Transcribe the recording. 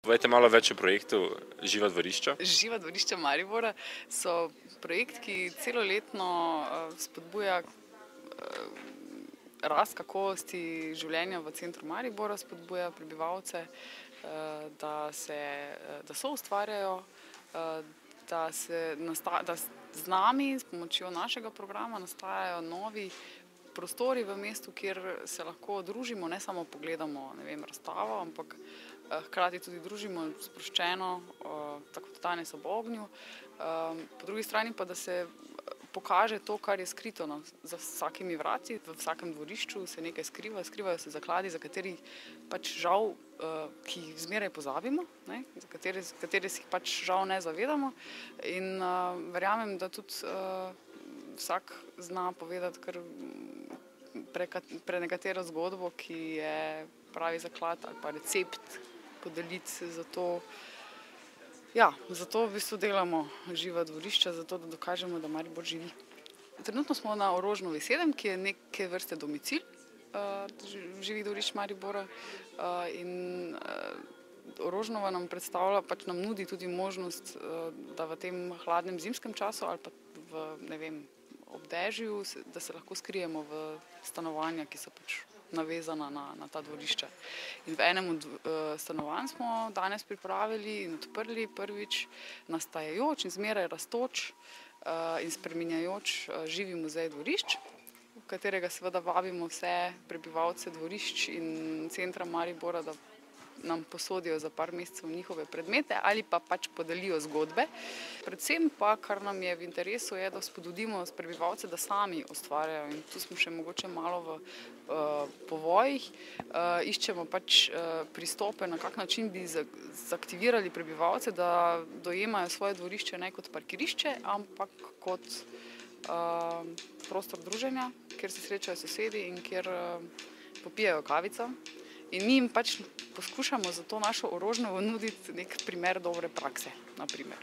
Povejte malo več o projektu Živa dvorišča. Živa dvorišča Maribora so projekt, ki celoletno spodbuja rast kakovosti življenja v centru Maribora, spodbuja prebivalce, da soustvarjajo, da z nami, s pomočjo našega programa nastajajo novi prostori v mestu, kjer se lahko družimo, ne samo pogledamo, razstavo, ampak hkrati tudi družimo sproščeno, tako kot danes ob ognju. Po drugi strani pa, da se pokaže to, kar je skrito za vsakimi vrati. V vsakem dvorišču se nekaj skriva, skrivajo se zakladi, za katerih pač žal, ki jih zmeraj pozabimo, za katere si pač žal ne zavedamo. In verjamem, da tudi vsak zna povedati kar prenekatero zgodbo, ki je pravi zaklad ali pa recept podeliti. Zato v bistvu delamo Živa dvorišča, zato da dokažemo, da Maribor živi. Trenutno smo na Orožnovi 7, ki je neke vrste domicil Živih dvorišč Maribora. In Orožnova nam predstavlja, pač nam nudi tudi možnost, da v tem hladnem zimskem času ali pa ob dežju, da se lahko skrijemo v stanovanja, ki so pač navezana na ta dvorišča. In v enem od stanovanj smo danes pripravili in odprli prvič nastajajoč in zmeraj rastoč in spreminjajoč živi muzej dvorišč, v katerega seveda vabimo vse prebivalce dvorišč in centra Maribora, da nam posodijo za par mesecev njihove predmete ali pa pač podelijo zgodbe. Predvsem pa, kar nam je v interesu, je, da spodbudimo prebivalce, da sami ustvarjajo. In tu smo še mogoče malo v povojih. Iščemo pač pristope, na kak način bi zaktivirali prebivalce, da dojemajo svoje dvorišče ne kot parkirišče, ampak kot prostor druženja, kjer se srečajo sosedi in kjer popijejo kavico. In mi jim pač poskušamo za to našo Orožnovo nuditi nek primer dobre prakse, na primer.